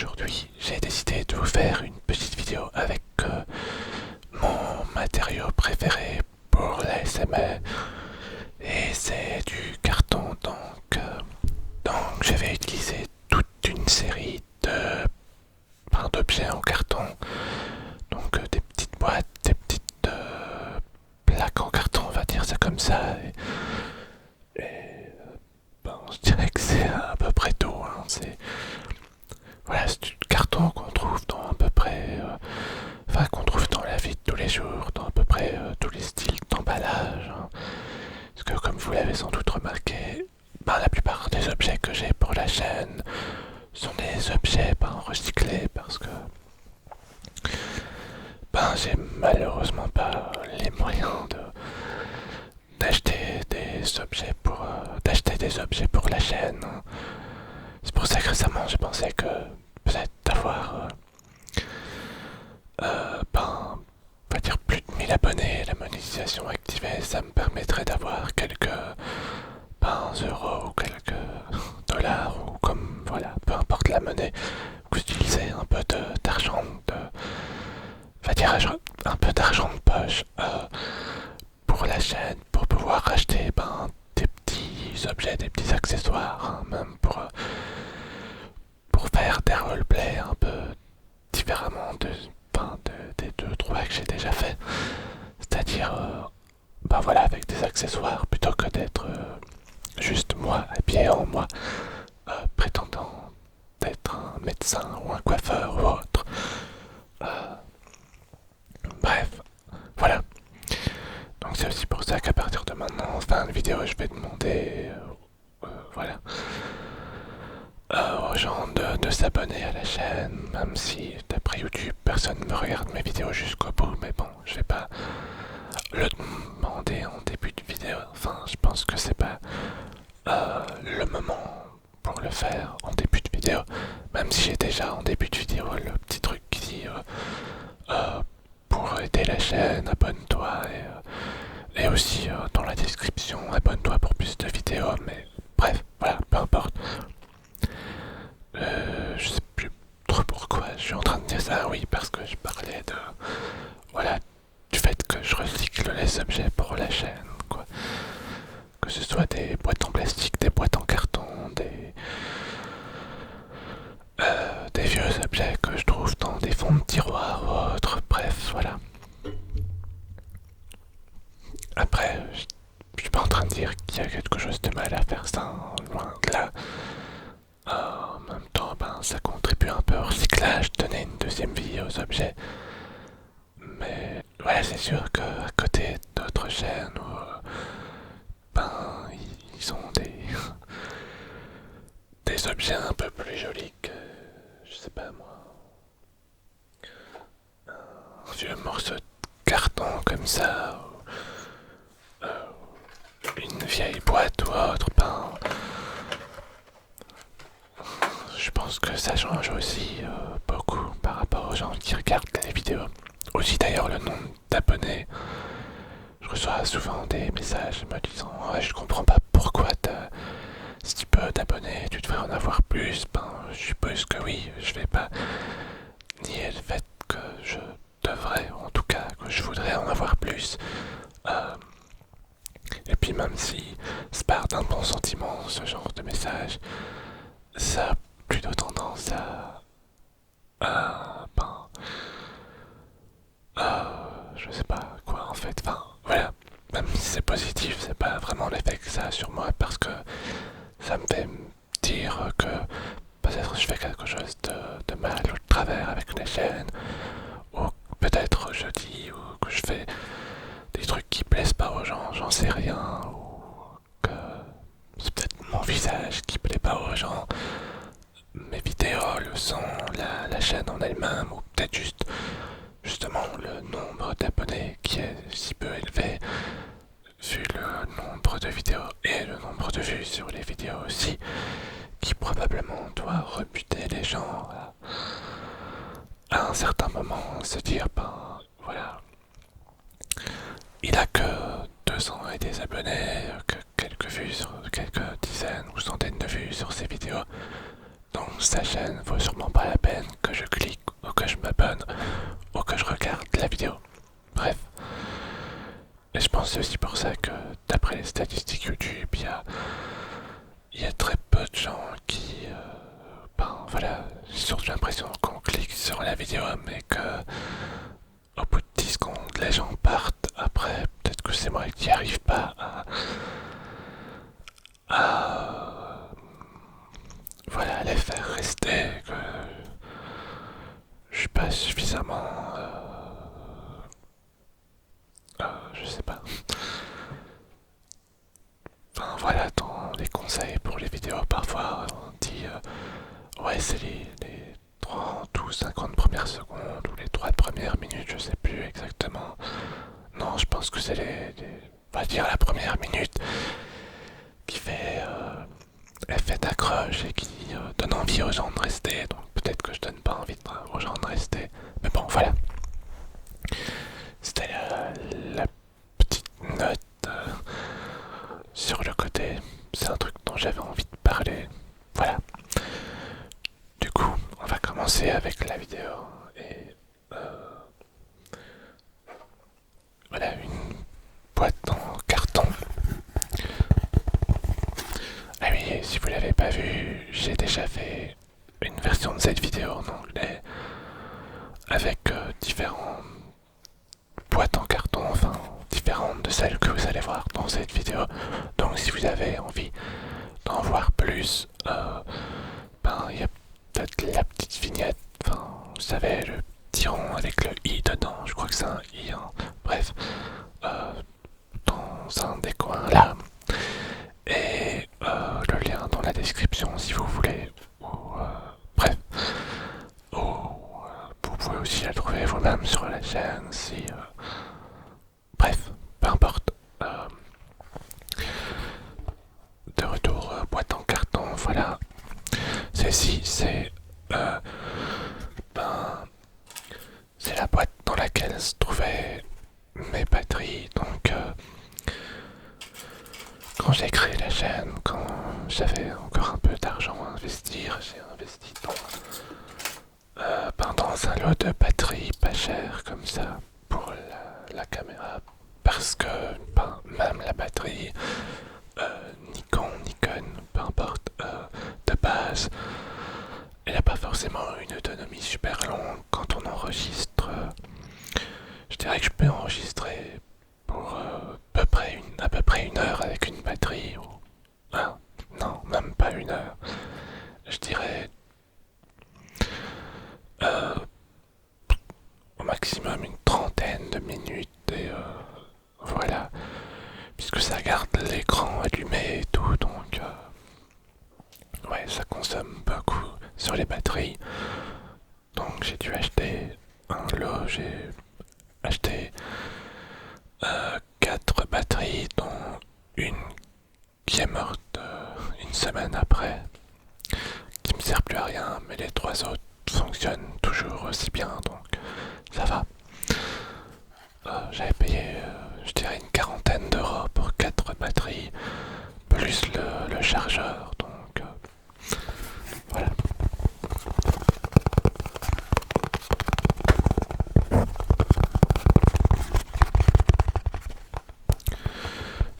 aujourd'hui j'ai décidé de vous faire une petite vidéo avec mon matériau préféré pour l'ASMR et c'est du carton donc je vais utiliser toute une série d'objets en carton, donc des petites boîtes, des petites plaques en carton, on va dire ça comme ça, je dirais que c'est à peu près tout, hein. Voilà, c'est du carton qu'on trouve dans à peu près, qu'on trouve dans la vie de tous les jours, dans à peu près tous les styles d'emballage, hein. Parce que comme vous l'avez sans doute remarqué, la plupart des objets que j'ai pour la chaîne sont des objets recyclés parce que j'ai malheureusement pas les moyens d'acheter des objets pour la chaîne. C'est pour ça que récemment j'ai pensé que peut-être d'avoir on va dire plus de 1000 abonnés, la monétisation activée, ça me permettrait d'avoir quelques euros ou quelques dollars ou comme voilà, peu importe la monnaie, vous utilisez un peu d'argent, on va dire un peu d'argent de poche pour la chaîne, pour pouvoir acheter des petits objets, des petits accessoires, hein, même pour faire des roleplays un peu différemment des deux trois que j'ai déjà fait, c'est-à-dire voilà, avec des accessoires plutôt que d'être juste moi habillé en moi, prétendant d'être un médecin ou un coiffeur ou autre. Bref, voilà. Donc c'est aussi pour ça qu'à partir de maintenant, en fin de vidéo, je vais demander voilà, aux gens de s'abonner à la chaîne, même si d'après YouTube, personne ne me regarde mes vidéos jusqu'au bout, mais bon, je vais pas le demander en début de vidéo. Enfin, je pense que c'est pas le moment pour le faire en début de vidéo, même si j'ai déjà en début de vidéo le petit truc qui dit pour aider la chaîne, abonne-toi et aussi dans la description, abonne-toi pour plus de vidéos, mais bref, voilà, peu importe. Je sais plus trop pourquoi je suis en train de dire ça, oui, parce que je parlais voilà, du fait que je recycle les objets pour la chaîne, quoi. Que ce soit des boîtes en plastique, des boîtes en carton, des vieux objets que je trouve dans des fonds de tiroir ou autres, bref, voilà. Après, je suis pas en train de dire qu'il y a quelque chose de mal à faire ça, hein, loin de là. En même temps, ça contribue un peu au recyclage, donner une deuxième vie aux objets. Mais voilà, c'est sûr qu'à côté d'autres chaînes où ils ont des objets un peu plus jolis que, je sais pas moi, un vieux morceau de carton comme ça, ou une vieille boîte ou autre, je pense que ça change aussi beaucoup par rapport aux gens qui regardent les vidéos. Aussi d'ailleurs le nombre d'abonnés. Je reçois souvent des messages me disant ouais, je comprends pas pourquoi t'as si peu d'abonnés, tu devrais en avoir plus. Je suppose que oui, je vais pas nier le fait que je devrais, en tout cas que je voudrais en avoir plus. Et puis même si ça part d'un bon sentiment, ce genre de message, ça a plutôt tendance à je sais pas quoi en fait, voilà, même si c'est positif, c'est pas vraiment l'effet que ça a sur moi parce que ça me fait dire que peut-être je fais quelque chose de mal ou de travers avec les chaînes, ou peut-être je dis ou que je fais des trucs qui plaisent pas aux gens, j'en sais rien, ou que c'est peut-être mon visage qui plaît pas aux gens, mes vidéos, le son, la chaîne en elle-même, ou peut-être justement le nombre d'abonnés qui est si peu élevé vu le nombre de vidéos et le nombre de vues sur les vidéos aussi, qui probablement doit rebuter les gens à un certain moment, se dire voilà, il a que 200 et des abonnés, que quelques vues sur quelques dizaines ou centaines de vues sur ses vidéos, donc sa chaîne vaut sûrement pas la peine y a très peu de gens qui, ben voilà, j'ai surtout l'impression qu'on clique sur la vidéo, mais que au bout de 10 secondes, les gens partent. Après, peut-être que c'est moi qui arrive pas à voilà, les faire rester, que je suis pas suffisamment, je sais pas. Enfin voilà, dans les conseils pour les vidéos, parfois on dit ouais, c'est les 30 ou 50 premières secondes ou les 3 premières minutes, je sais plus exactement. Non, je pense que c'est on va dire la première minute qui fait l'effet d'accroche et qui donne envie aux gens de rester. Donc peut-être que je donne pas envie aux gens de rester. Mais bon, voilà. C'était la petite note sur le côté. C'est un truc dont j'avais envie de parler. Voilà. Du coup, on va commencer avec la vidéo. Et voilà, une boîte en carton. Ah oui, si vous l'avez pas vu, j'ai déjà fait une version de cette vidéo en anglais avec différentes boîtes en carton, enfin différentes de celles que vous allez voir dans cette vidéo. Donc si vous avez envie d'en voir plus, ben il y a peut-être la petite vignette, enfin vous savez le petit rond avec le i dedans, je crois que c'est un i, hein. Bref, dans un des coins là. Et le lien dans la description si vous voulez. Ou, bref. Ou, vous pouvez aussi la trouver vous-même sur la chaîne si. Bref, peu importe. De retour, boîte en carton, voilà. Ceci, ben, c'est la boîte dans laquelle se trouvaient mes batteries. Donc, quand j'ai créé la chaîne, quand j'avais encore un peu d'argent à investir, j'ai investi dans un lot de batteries pas chères comme ça pour la caméra. Parce que même la batterie Nikon, peu importe, de base, elle n'a pas forcément une autonomie super longue quand on enregistre. Je dirais que je peux enregistrer pour à peu près une heure avec une batterie. Ou, ah, non, même pas une heure. Je dirais euh, au maximum une trentaine de minutes. Et voilà, puisque ça garde l'écran allumé et tout, donc ouais, ça consomme beaucoup sur les batteries. Donc j'ai dû acheter un lot, j'ai acheté 4 batteries, dont une qui est morte une semaine après, qui me sert plus à rien, mais les 3 autres fonctionnent toujours aussi bien, donc ça va. J'avais payé, je dirais, une quarantaine d'euros pour 4 batteries, plus le chargeur, donc voilà.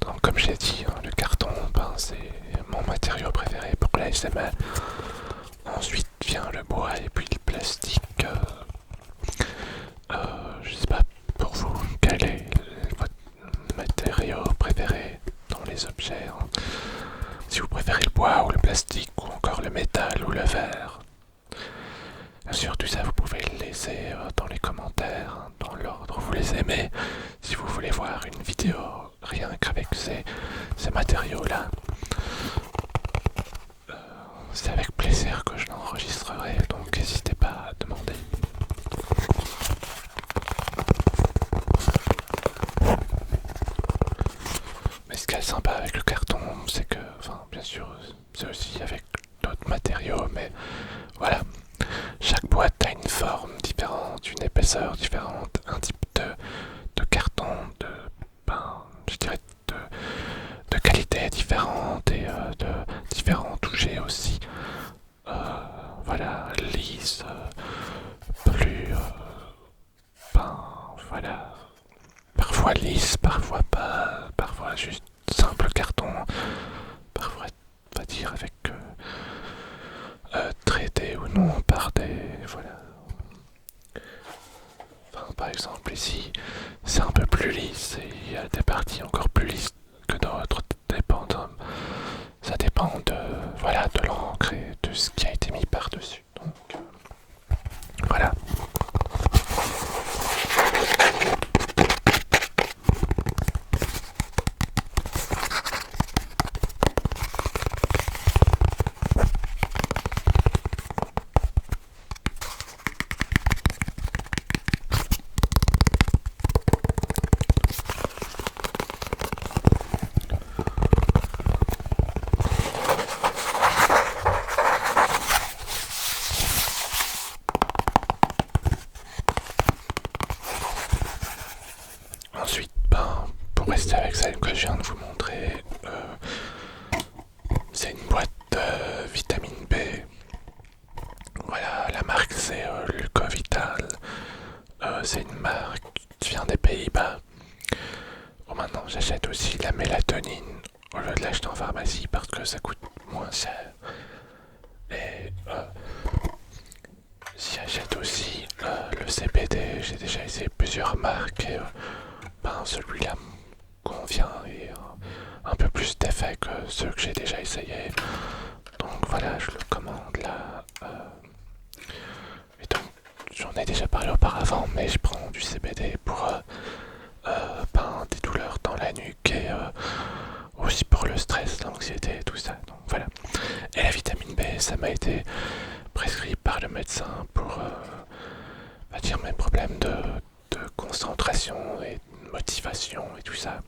Donc comme j'ai dit, hein, le carton, c'est mon matériau préféré pour l'ASMR. Ensuite vient le bois et puis le plastique. Je sais pas pour vous quel est votre matériau préféré dans les objets, hein. Si vous préférez le bois ou le plastique ou encore le métal ou le verre. Bien sûr, tout ça vous pouvez le laisser dans les commentaires, hein, dans l'ordre où vous les aimez. Si vous voulez voir une vidéo rien qu'avec ces matériaux-là, c'est avec plaisir que je l'enregistrerai, donc n'hésitez pas à demander. Mais ce qui est sympa avec le carton, c'est que, enfin, bien sûr, c'est aussi avec d'autres matériaux, mais voilà, chaque boîte a une forme différente, une épaisseur différente, un type de carton, je dirais de qualité différente et de différents touchés aussi. Voilà, lisse, plus, voilà, parfois lisse, parfois pas, parfois juste simple carton, parfois on va dire voir avec traité ou non par des... Voilà. Enfin, par exemple ici, c'est un peu plus lisse et il y a des parties encore plus lisses que d'autres. Ça dépend de, voilà, de l'encre et de ce qui a été mis par-dessus. Donc, voilà. Ensuite, ben, pour rester avec celle que je viens de vous montrer, c'est une boîte de vitamine B. Voilà, la marque c'est Lucovital. C'est une marque qui vient des Pays-Bas. Bon, maintenant j'achète aussi la mélatonine au lieu de l'acheter en pharmacie parce que ça coûte moins cher. Et j'achète aussi le CBD. J'ai déjà essayé plusieurs marques et ben, celui-là me convient et un peu plus d'effet que ceux que j'ai déjà essayé. Donc voilà, je le commande là. Et donc j'en ai déjà parlé auparavant, mais je prends du CBD pour ben, des douleurs dans la nuque et aussi pour le stress, l'anxiété et tout ça. Donc voilà. Et la vitamine B, ça m'a été prescrit par le médecin pour dire mes problèmes de concentration et de motivation et tout ça.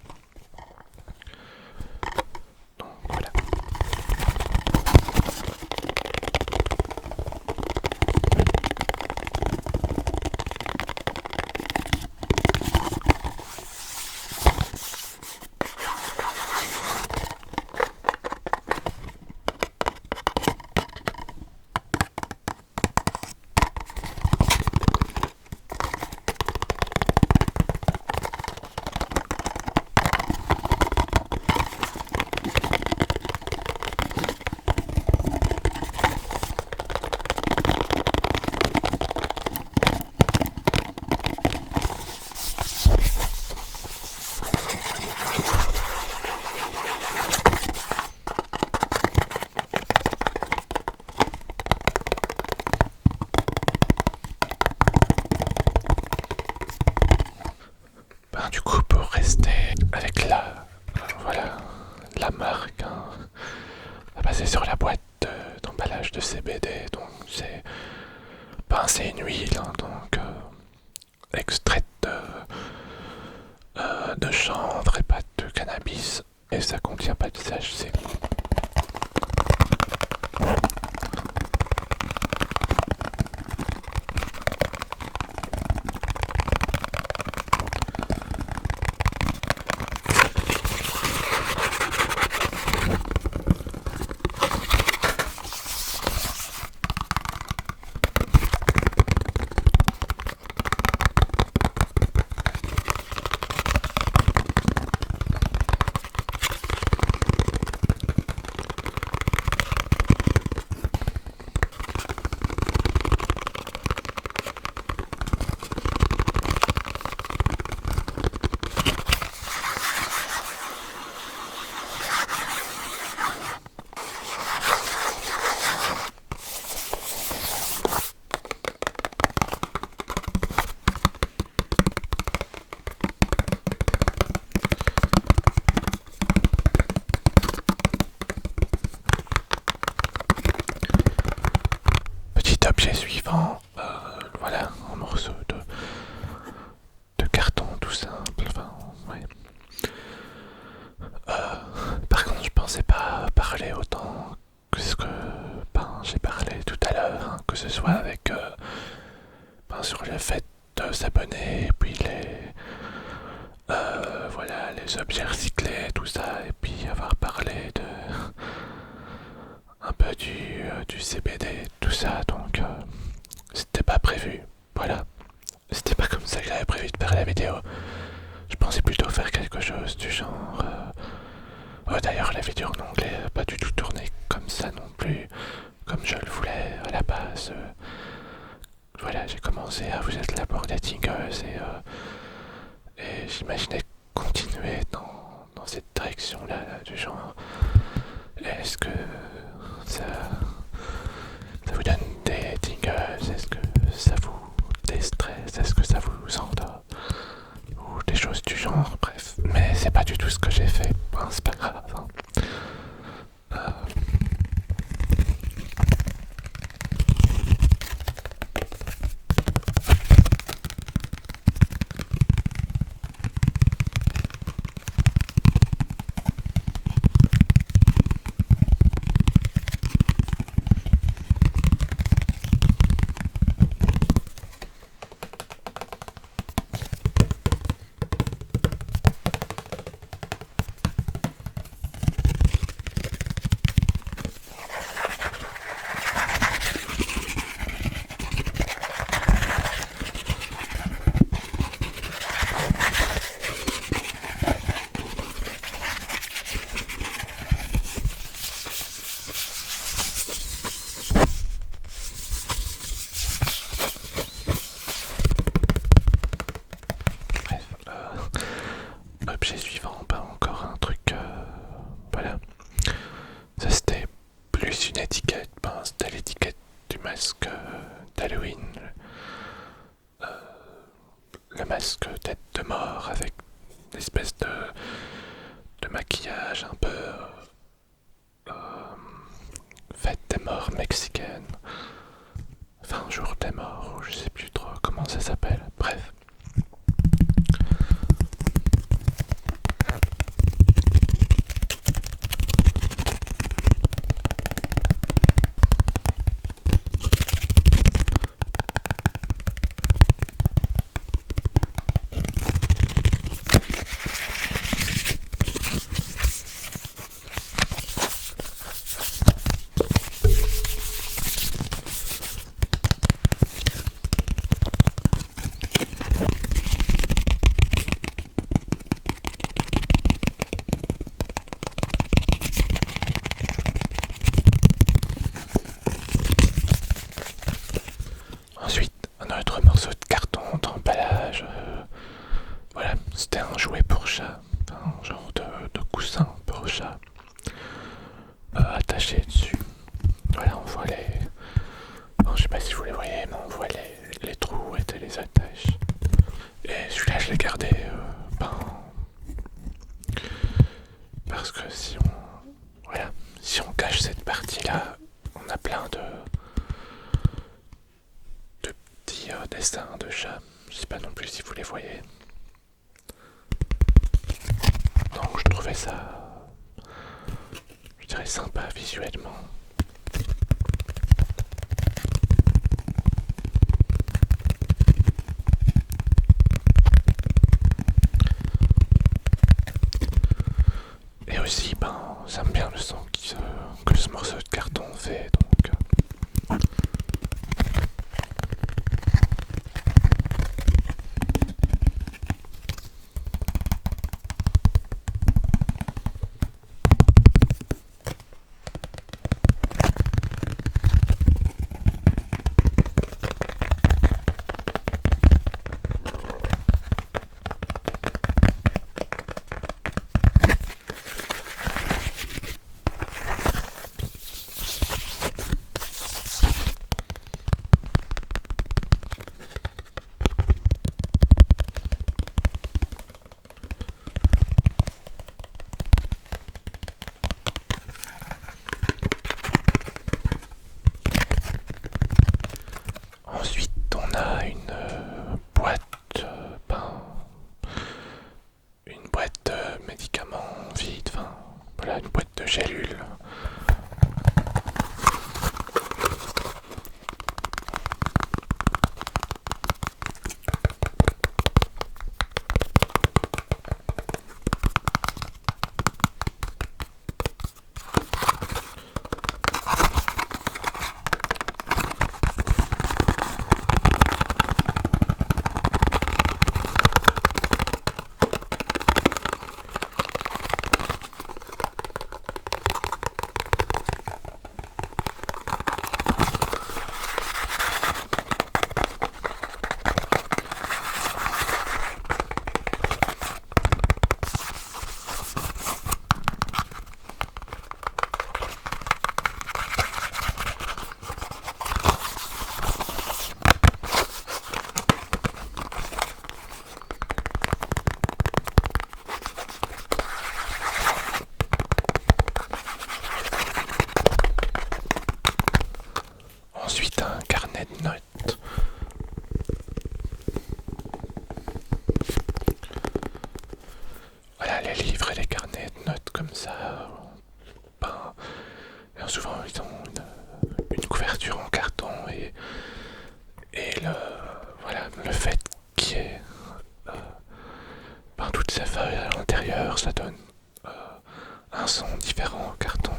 Donc voilà. Ben, du coup, pour rester avec voilà, la marque, hein, basée sur la boîte d'emballage de CBD, donc c'est une huile, hein, donc extraite de chanvre et pas de cannabis, et ça contient pas de THC. Petit objet suivant, voilà, un morceau de carton tout simple, enfin, ouais. Par contre, je pensais pas parler autant que ce que j'ai parlé tout à l'heure, hein, que ce soit avec sur le fait de s'abonner, et puis voilà, les objets recyclés, tout ça, et puis avoir parlé de un peu du CBD, tout ça, donc c'était pas prévu, voilà. C'était pas comme ça que j'avais prévu de faire la vidéo. Je pensais plutôt faire quelque chose du genre... d'ailleurs, la vidéo en anglais n'a pas du tout tourné comme ça. place. Voilà, j'ai commencé à vous être la bord datingueuse et j'imaginais continuer dans cette direction-là, là, du genre. Est-ce que ça, ça vous donne des tingles? Est-ce que ça vous déstresse? Est-ce que ça vous endort? Ou des choses du genre, bref. Mais c'est pas du tout ce que j'ai fait. Hein, c'est pas grave. Hein. Bref, objet suivant, bah encore un truc, voilà. Ça c'était plus une étiquette, ben, c'était l'étiquette du masque d'Halloween. Euh, le masque tête de mort avec une espèce de maquillage un peu fête des morts mexicaine. Enfin, jour des morts, ou je sais plus trop comment ça s'appelle. Bref. Ensuite, un autre morceau de carton d'emballage. Voilà, c'était un jouet pour chat. Un genre de coussin pour chat. Attaché dessus. Voilà, on voit les. Bon, je sais pas si vous les voyez, mais on voit les trous où étaient les attaches. Et celui-là, je l'ai gardé. Ben, parce que si on. Voilà, si on cache cette partie-là, on a plein de petits dessins de chats. Je sais pas non plus si vous les voyez. Donc je trouvais ça, je dirais, sympa visuellement. Et aussi, ben, j'aime bien le son que ce morceau de carton fait, donc. Alors souvent ils ont une couverture en carton et voilà, le fait qu'il y ait toutes ces feuilles à l'intérieur, ça donne euh, un son différent au carton.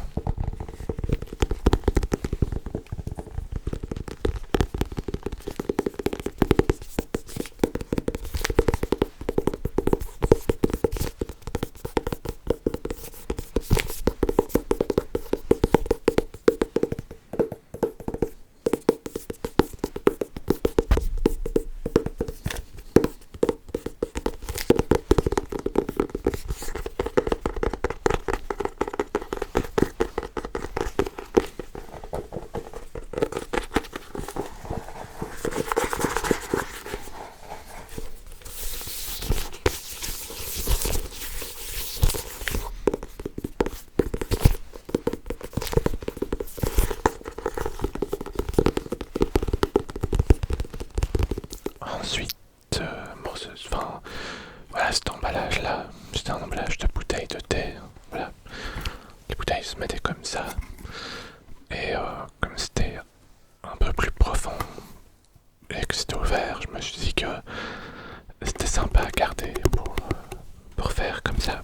Ensuite, voilà, cet emballage là, c'était un emballage de bouteilles de thé. Voilà, les bouteilles se mettaient comme ça. Et comme c'était un peu plus profond et que c'était ouvert, je me suis dit que c'était sympa à garder pour faire comme ça.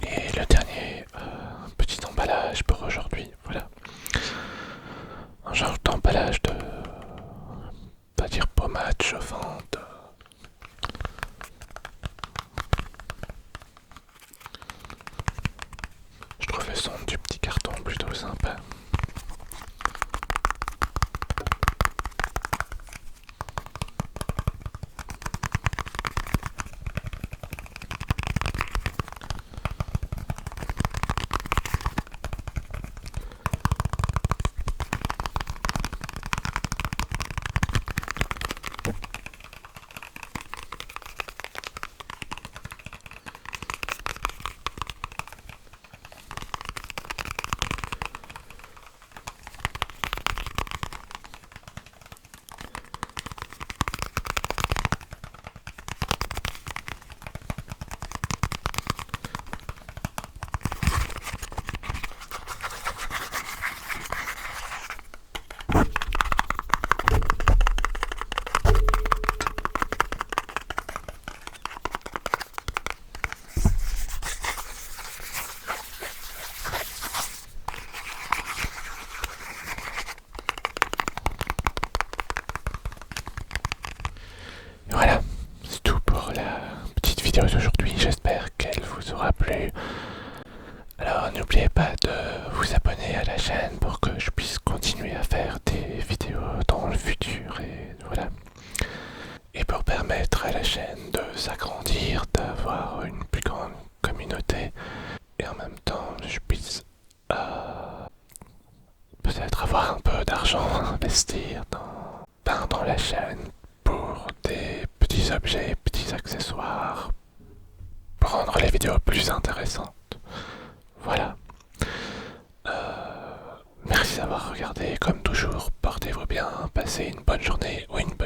Et le dernier petit emballage pour aujourd'hui, voilà. Un genre d'emballage de, pas dire pommade chauffante. Je trouve le son du petit carton plutôt sympa. Et voilà, c'est tout pour la petite vidéo d'aujourd'hui. J'espère qu'elle vous aura plu. Alors n'oubliez pas de vous abonner à la chaîne pour que je puisse continuer à faire des vidéos dans le futur et voilà. Et pour permettre à la chaîne de s'agrandir, d'avoir une plus grande communauté et en même temps je puisse peut-être avoir un peu d'argent à investir dans la chaîne pour des petits objets, petits accessoires, pour rendre les vidéos plus intéressantes. Voilà. Merci d'avoir regardé. Comme toujours, portez-vous bien, passez une bonne journée ou une bonne